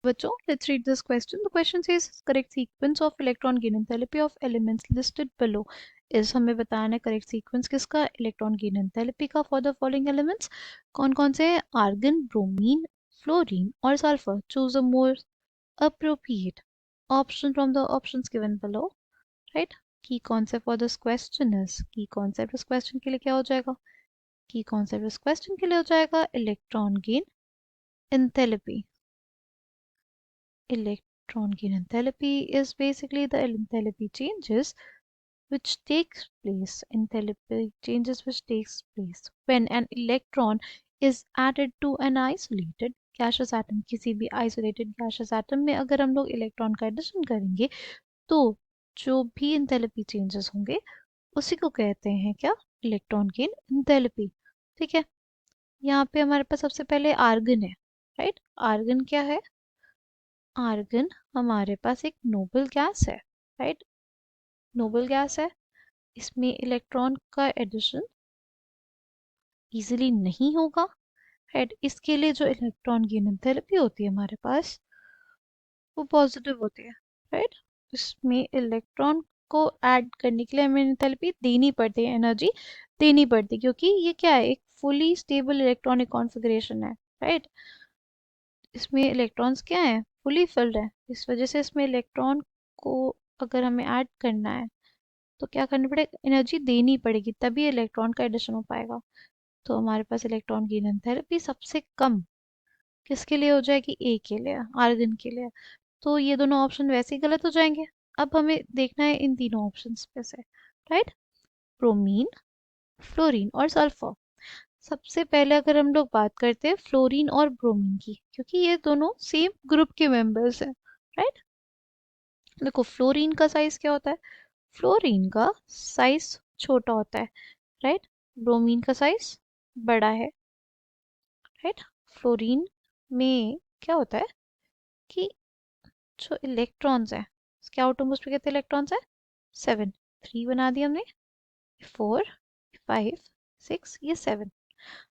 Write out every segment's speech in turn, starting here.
बच्चों, let's read this question. The question says correct sequence of electron gain enthalpy of elements listed below is हमें बताना है correct sequence किसका electron gain enthalpy का for the following elements. कौन कौन से हैं? argon, bromine, fluorine और sulfur. Choose a more appropriate option from the options given below. Right? Key concept for this question is key concept इस question के लिए क्या हो जाएगा? Key concept इस question के लिए हो जाएगा electron gain enthalpy. Electron gain enthalpy is basically the enthalpy changes which takes place when an electron is added to an isolated gaseous atom. किसी भी isolated gaseous atom में अगर हम लोग इलेक्ट्रॉन का एडिशन करेंगे तो जो भी एंथैल्पी चेंजेस होंगे उसी को कहते हैं क्या? Electron gain enthalpy. ठीक है, यहाँ पे हमारे पास सबसे पहले आर्गन है. राइट, आर्गन क्या है? आर्गन हमारे पास एक नोबल गैस है. राइट, नोबल गैस है. इसमें इलेक्ट्रॉन का एडिशन इजीली नहीं होगा. राइट, इसके लिए जो इलेक्ट्रॉन गेन एंथैल्पी होती है हमारे पास वो पॉजिटिव होती है. राइट, इसमें इलेक्ट्रॉन को ऐड करने के लिए हमें एंथैल्पी देनी पड़ती है, एनर्जी देनी पड़ती है, क्योंकि ये क्या है? एक फुली स्टेबल इलेक्ट्रॉनिक कॉन्फ़िगरेशन है. राइट, इसमें इलेक्ट्रॉन्स क्या हैं? फुली फिल्ड है. इस वजह से इसमें इलेक्ट्रॉन को अगर हमें ऐड करना है तो क्या करना पड़ेगा? एनर्जी देनी पड़ेगी, तभी इलेक्ट्रॉन का एडिशन हो पाएगा. तो हमारे पास इलेक्ट्रॉन गेन एंथैल्पी सबसे कम किसके लिए हो जाएगी? ए के लिए, आर्गन के लिए. तो ये दोनों ऑप्शन वैसे ही गलत हो जाएंगे. अब हमें देखना है इन तीनों ऑप्शंस पे से. राइट, ब्रोमीन, फ्लोरीन और सल्फर. सबसे पहले अगर हम लोग बात करते हैं फ्लोरीन और ब्रोमीन की, क्योंकि ये दोनों सेम ग्रुप के मेंबर्स हैं. राइट, देखो फ्लोरीन का साइज क्या होता है? फ्लोरीन का साइज छोटा होता है. राइट, ब्रोमीन का साइज बड़ा है. राइट, फ्लोरीन में क्या होता है कि जो इलेक्ट्रॉन्स हैं, इसके आउटरमोस्ट पे कितने इलेक्ट्रॉन्स हैं? 7. 3 बना दिए हमने, 4, 5, 6, ये 7.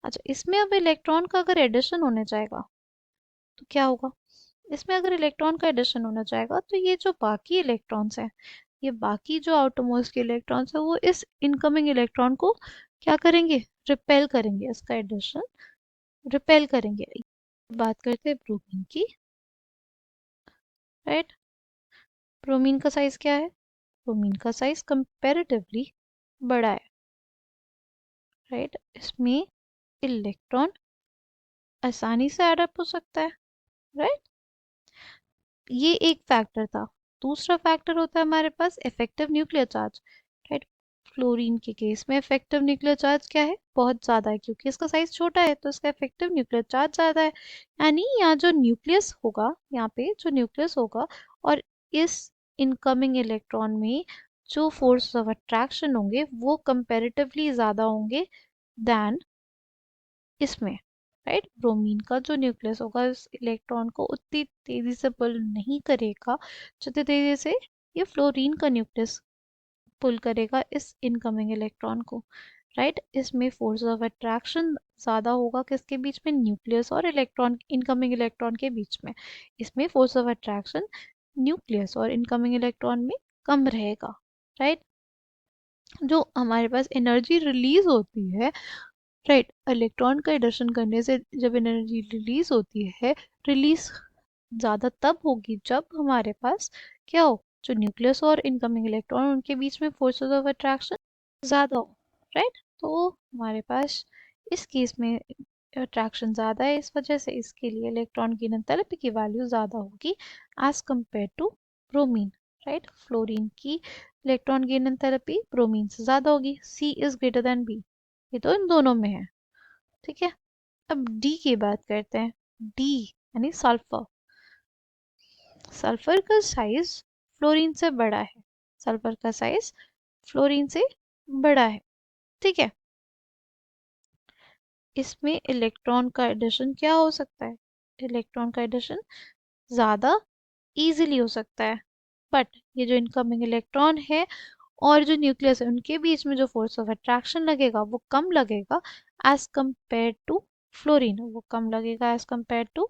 अच्छा, इसमें अब इलेक्ट्रॉन का अगर एडिशन होने जाएगा तो क्या होगा? इसमें अगर इलेक्ट्रॉन का एडिशन होना चाहेगा तो ये जो बाकी इलेक्ट्रॉन्स हैं, ये बाकी जो आउटरमोस्ट के इलेक्ट्रॉन्स हैं, वो इस इनकमिंग इलेक्ट्रॉन को क्या करेंगे? रिपेल करेंगे. इसका एडिशन रिपेल करेंगे. बात करते हैं ब्रोमीन की. राइट, ब्रोमीन का साइज क्या है? ब्रोमीन का साइज कंपैरेटिवली बड़ा है. राइट, इसमें इलेक्ट्रॉन आसानी से एडअप हो सकता है. राइट, ये एक फैक्टर था. दूसरा फैक्टर होता है हमारे पास effective nuclear charge. Right, fluorine के केस में इफेक्टिव न्यूक्लियर चार्ज क्या है? बहुत ज़्यादा है, क्योंकि इसका साइज छोटा है तो इसका इफेक्टिव न्यूक्लियर चार्ज ज़्यादा है. यानी यहाँ जो न्यूक्लियस होगा, यहाँ पे जो न्यूक्लियस होगा और इस इनकमिंग इलेक्ट्रॉन में जो फोर्स ऑफ अट्रैक्शन होंगे वो कंपेरेटिवली ज़्यादा होंगे दैन इसमें. राइट, ब्रोमीन का जो न्यूक्लियस होगा इस इलेक्ट्रॉन को उतनी तेजी से पुल नहीं करेगा जितनी तेजी से ये फ्लोरीन का न्यूक्लियस पुल करेगा इस इनकमिंग इलेक्ट्रॉन को. राइट, इसमें फोर्स ऑफ अट्रैक्शन ज़्यादा होगा किसके बीच में? न्यूक्लियस और इलेक्ट्रॉन, इनकमिंग इलेक्ट्रॉन के बीच में. इसमें फोर्स ऑफ अट्रैक्शन न्यूक्लियस और इनकमिंग इलेक्ट्रॉन में कम रहेगा. राइट, जो हमारे पास एनर्जी रिलीज होती है, राइट, इलेक्ट्रॉन का एडिशन करने से जब एनर्जी रिलीज होती है, रिलीज ज़्यादा तब होगी जब हमारे पास क्या हो? जो न्यूक्लियस और इनकमिंग इलेक्ट्रॉन उनके बीच में फोर्सेस ऑफ अट्रैक्शन ज़्यादा हो. राइट, तो हमारे पास इस केस में अट्रैक्शन ज़्यादा है, इस वजह से इसके लिए इलेक्ट्रॉन की एंथैल्पी की वैल्यू ज़्यादा होगी as compare to bromine. Right, fluorine की इलेक्ट्रॉन गेन एंथैल्पी ब्रोमीन से ज़्यादा होगी. C is greater than B, ये तो इन दोनों में है. ठीक है, अब डी की बात करते हैं. डी यानी सल्फर. सल्फर का साइज फ्लोरीन से बड़ा है. सल्फर का साइज फ्लोरीन से बड़ा है. ठीक है, इसमें इलेक्ट्रॉन का एडिशन क्या हो सकता है? इलेक्ट्रॉन का एडिशन ज़्यादा इजीली हो सकता है. बट ये जो इनकमिंग इलेक्ट्रॉन है और जो न्यूक्लियस है उनके बीच में जो फोर्स ऑफ अट्रैक्शन लगेगा वो कम लगेगा एज कम्पेयर टू फ्लोरीन. वो कम लगेगा एज कम्पेयर टू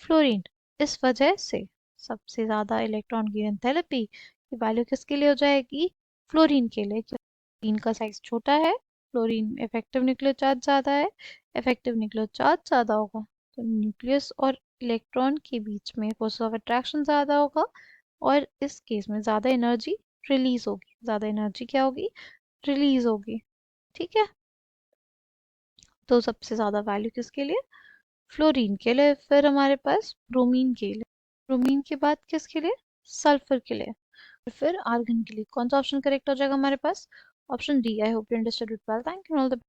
फ्लोरीन. इस वजह से सबसे ज़्यादा इलेक्ट्रॉन की एंथैल्पी की वैल्यू किसके लिए हो जाएगी? फ्लोरीन के लिए। फ्लोरीन का साइज छोटा है, फ्लोरीन में इफेक्टिव न्यूक्लियर चार्ज ज़्यादा है, इफेक्टिव न्यूक्लियर चार्ज ज़्यादा होगा तो न्यूक्लियस और इलेक्ट्रॉन के बीच में फोर्स ऑफ अट्रैक्शन ज़्यादा होगा और इस केस में ज़्यादा एनर्जी रिलीज होगी। ज़्यादा एनर्जी क्या होगी? रिलीज होगी। ठीक है, तो सबसे ज़्यादा वैल्यू किसके लिए? फ्लोरीन के लिए। फिर हमारे पास ब्रोमीन के लिए। ब्रोमीन के बाद किसके लिए? सल्फर के लिए। और फिर आर्गन के लिए कौन सा ऑप्शन करेक्ट हो जाएगा हमारे पास? Option D. I hope you understood it well. Thank you all the